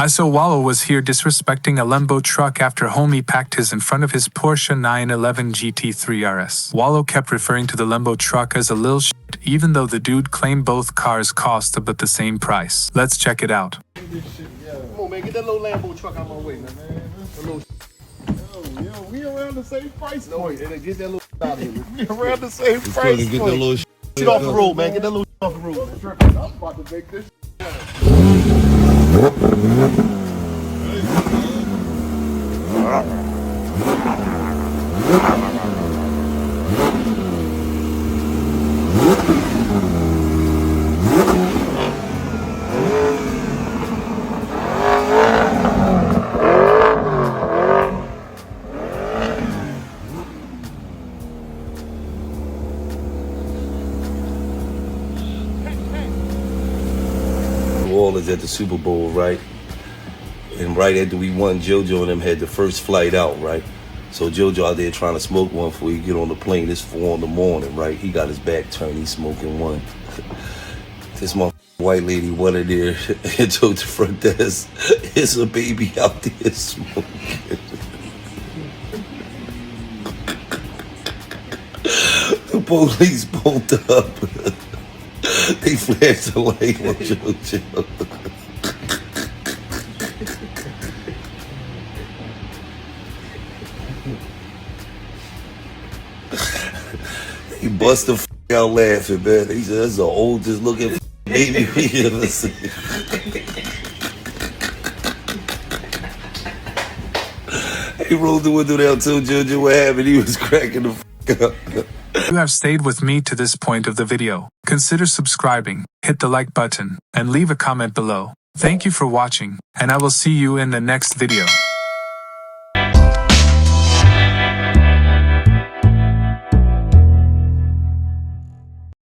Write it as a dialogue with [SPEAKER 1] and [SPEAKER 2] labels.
[SPEAKER 1] I saw Wallo was here disrespecting a Lambo truck after homie packed his in front of his Porsche 911 GT3 RS. Wallo kept referring to the Lambo truck as a lil shit, even though the dude claimed both cars cost about the same price. Let's check it out.
[SPEAKER 2] Come on, man, get that little Lambo truck out my way, man. Yo, we around the same price point. No, get that little out of here. We around the same price point. Get that little shit off the road, man. Get that little off the road. I'm about to make this
[SPEAKER 3] Wallo's at the Super Bowl, right? And right after we won, JoJo and them had the first flight out, right? So JoJo out there trying to smoke one before he get on the plane. It's 4 in the morning, right? He got his back turned, he's smoking one. This white lady wanted there and told the front desk, "It's a baby out there smoking." The police pulled up. They flashed the light on JoJo. He bust the out laughing, man. He said, "That's the oldest looking baby we ever seen." He rolled the window down, told JoJo what happened. He was cracking the up.
[SPEAKER 1] You have stayed with me to this point of the video. Consider subscribing, hit the like button, and leave a comment below. Thank you for watching, and I will see you in the next video.